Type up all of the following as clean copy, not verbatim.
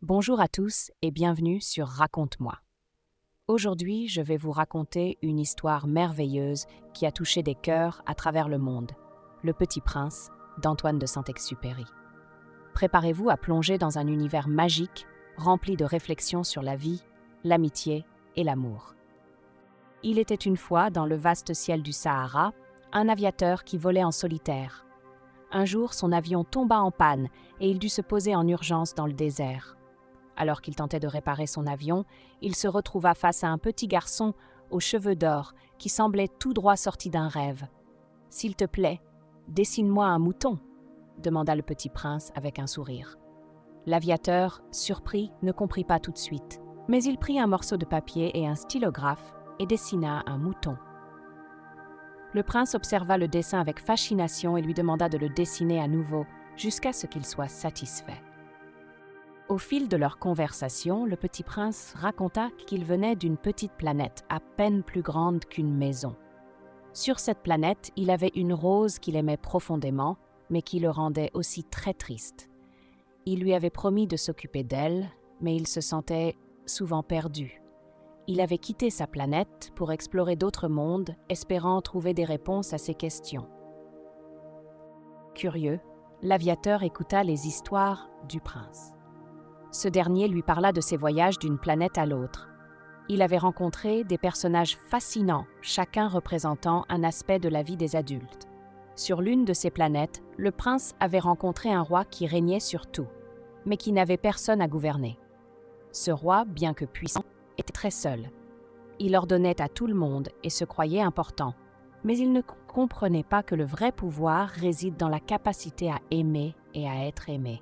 Bonjour à tous et bienvenue sur Raconte-moi. Aujourd'hui, je vais vous raconter une histoire merveilleuse qui a touché des cœurs à travers le monde, Le Petit Prince d'Antoine de Saint-Exupéry. Préparez-vous à plonger dans un univers magique rempli de réflexions sur la vie, l'amitié et l'amour. Il était une fois, dans le vaste ciel du Sahara, un aviateur qui volait en solitaire. Un jour, son avion tomba en panne et il dut se poser en urgence dans le désert. Alors qu'il tentait de réparer son avion, il se retrouva face à un petit garçon aux cheveux d'or qui semblait tout droit sorti d'un rêve. « S'il te plaît, dessine-moi un mouton », demanda le petit prince avec un sourire. L'aviateur, surpris, ne comprit pas tout de suite, mais il prit un morceau de papier et un stylographe et dessina un mouton. Le prince observa le dessin avec fascination et lui demanda de le dessiner à nouveau jusqu'à ce qu'il soit satisfait. Au fil de leur conversation, le petit prince raconta qu'il venait d'une petite planète à peine plus grande qu'une maison. Sur cette planète, il avait une rose qu'il aimait profondément, mais qui le rendait aussi très triste. Il lui avait promis de s'occuper d'elle, mais il se sentait souvent perdu. Il avait quitté sa planète pour explorer d'autres mondes, espérant trouver des réponses à ses questions. Curieux, l'aviateur écouta les histoires du prince. Ce dernier lui parla de ses voyages d'une planète à l'autre. Il avait rencontré des personnages fascinants, chacun représentant un aspect de la vie des adultes. Sur l'une de ces planètes, le prince avait rencontré un roi qui régnait sur tout, mais qui n'avait personne à gouverner. Ce roi, bien que puissant, était très seul. Il ordonnait à tout le monde et se croyait important, mais il ne comprenait pas que le vrai pouvoir réside dans la capacité à aimer et à être aimé.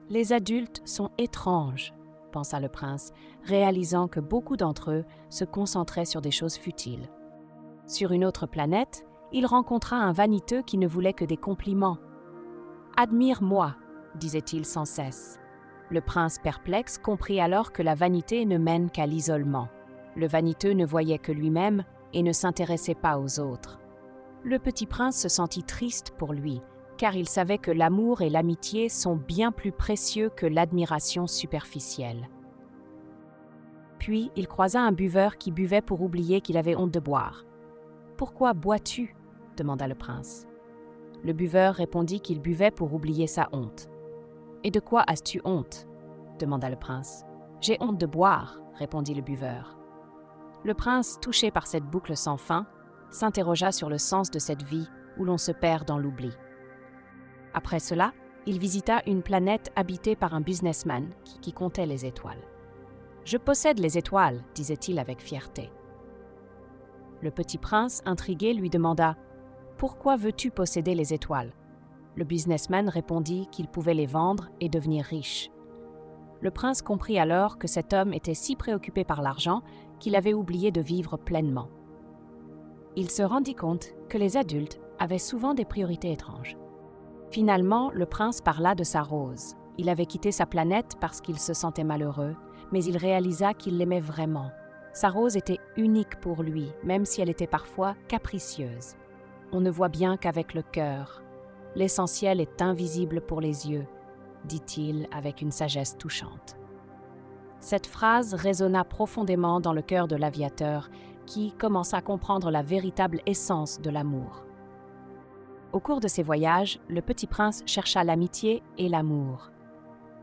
« Les adultes sont étranges », pensa le prince, réalisant que beaucoup d'entre eux se concentraient sur des choses futiles. Sur une autre planète, il rencontra un vaniteux qui ne voulait que des compliments. « Admire-moi », disait-il sans cesse. Le prince perplexe comprit alors que la vanité ne mène qu'à l'isolement. Le vaniteux ne voyait que lui-même et ne s'intéressait pas aux autres. Le petit prince se sentit triste pour lui, car il savait que l'amour et l'amitié sont bien plus précieux que l'admiration superficielle. Puis il croisa un buveur qui buvait pour oublier qu'il avait honte de boire. « Pourquoi bois-tu » demanda le prince. Le buveur répondit qu'il buvait pour oublier sa honte. « Et de quoi as-tu honte » demanda le prince. « J'ai honte de boire » répondit le buveur. Le prince, touché par cette boucle sans fin, s'interrogea sur le sens de cette vie où l'on se perd dans l'oubli. Après cela, il visita une planète habitée par un businessman qui comptait les étoiles. « Je possède les étoiles », disait-il avec fierté. Le petit prince, intrigué, lui demanda « Pourquoi veux-tu posséder les étoiles ?» Le businessman répondit qu'il pouvait les vendre et devenir riche. Le prince comprit alors que cet homme était si préoccupé par l'argent qu'il avait oublié de vivre pleinement. Il se rendit compte que les adultes avaient souvent des priorités étranges. Finalement, le prince parla de sa rose. Il avait quitté sa planète parce qu'il se sentait malheureux, mais il réalisa qu'il l'aimait vraiment. Sa rose était unique pour lui, même si elle était parfois capricieuse. On ne voit bien qu'avec le cœur. L'essentiel est invisible pour les yeux, dit-il avec une sagesse touchante. Cette phrase résonna profondément dans le cœur de l'aviateur, qui commença à comprendre la véritable essence de l'amour. Au cours de ses voyages, le petit prince chercha l'amitié et l'amour.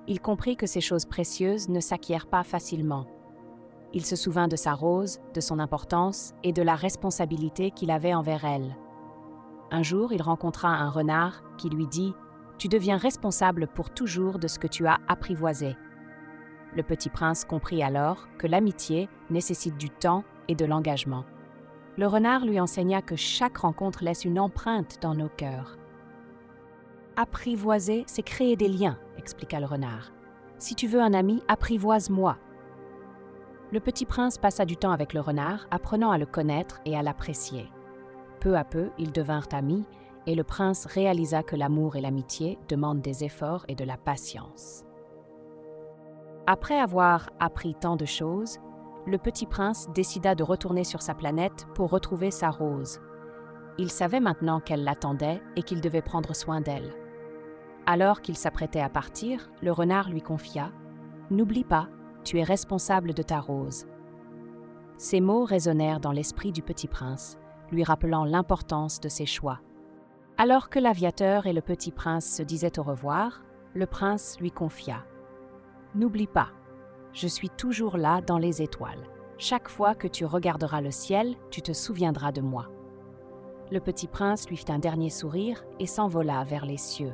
Il comprit que ces choses précieuses ne s'acquièrent pas facilement. Il se souvint de sa rose, de son importance et de la responsabilité qu'il avait envers elle. Un jour, il rencontra un renard qui lui dit « Tu deviens responsable pour toujours de ce que tu as apprivoisé ». Le petit prince comprit alors que l'amitié nécessite du temps et de l'engagement. Le renard lui enseigna que chaque rencontre laisse une empreinte dans nos cœurs. « Apprivoiser, c'est créer des liens », expliqua le renard. « Si tu veux un ami, apprivoise-moi. » Le petit prince passa du temps avec le renard, apprenant à le connaître et à l'apprécier. Peu à peu, ils devinrent amis, et le prince réalisa que l'amour et l'amitié demandent des efforts et de la patience. Après avoir appris tant de choses, le petit prince décida de retourner sur sa planète pour retrouver sa rose. Il savait maintenant qu'elle l'attendait et qu'il devait prendre soin d'elle. Alors qu'il s'apprêtait à partir, le renard lui confia N'oublie pas, tu es responsable de ta rose. » Ces mots résonnèrent dans l'esprit du petit prince, lui rappelant l'importance de ses choix. Alors que l'aviateur et le petit prince se disaient au revoir, le prince lui confia: « N'oublie pas, je suis toujours là dans les étoiles. Chaque fois que tu regarderas le ciel, tu te souviendras de moi. » Le petit prince lui fit un dernier sourire et s'envola vers les cieux,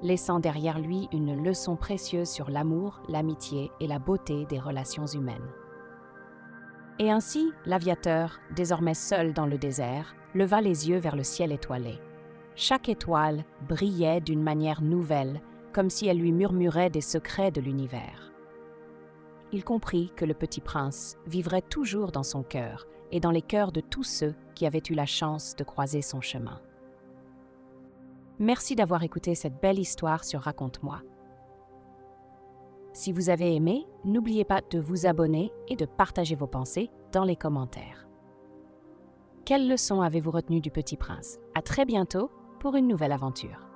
laissant derrière lui une leçon précieuse sur l'amour, l'amitié et la beauté des relations humaines. Et ainsi, l'aviateur, désormais seul dans le désert, leva les yeux vers le ciel étoilé. Chaque étoile brillait d'une manière nouvelle, comme si elle lui murmurait des secrets de l'univers. Il comprit que le petit prince vivrait toujours dans son cœur et dans les cœurs de tous ceux qui avaient eu la chance de croiser son chemin. Merci d'avoir écouté cette belle histoire sur Raconte-moi. Si vous avez aimé, n'oubliez pas de vous abonner et de partager vos pensées dans les commentaires. Quelle leçon avez-vous retenue du Petit Prince? À très bientôt pour une nouvelle aventure.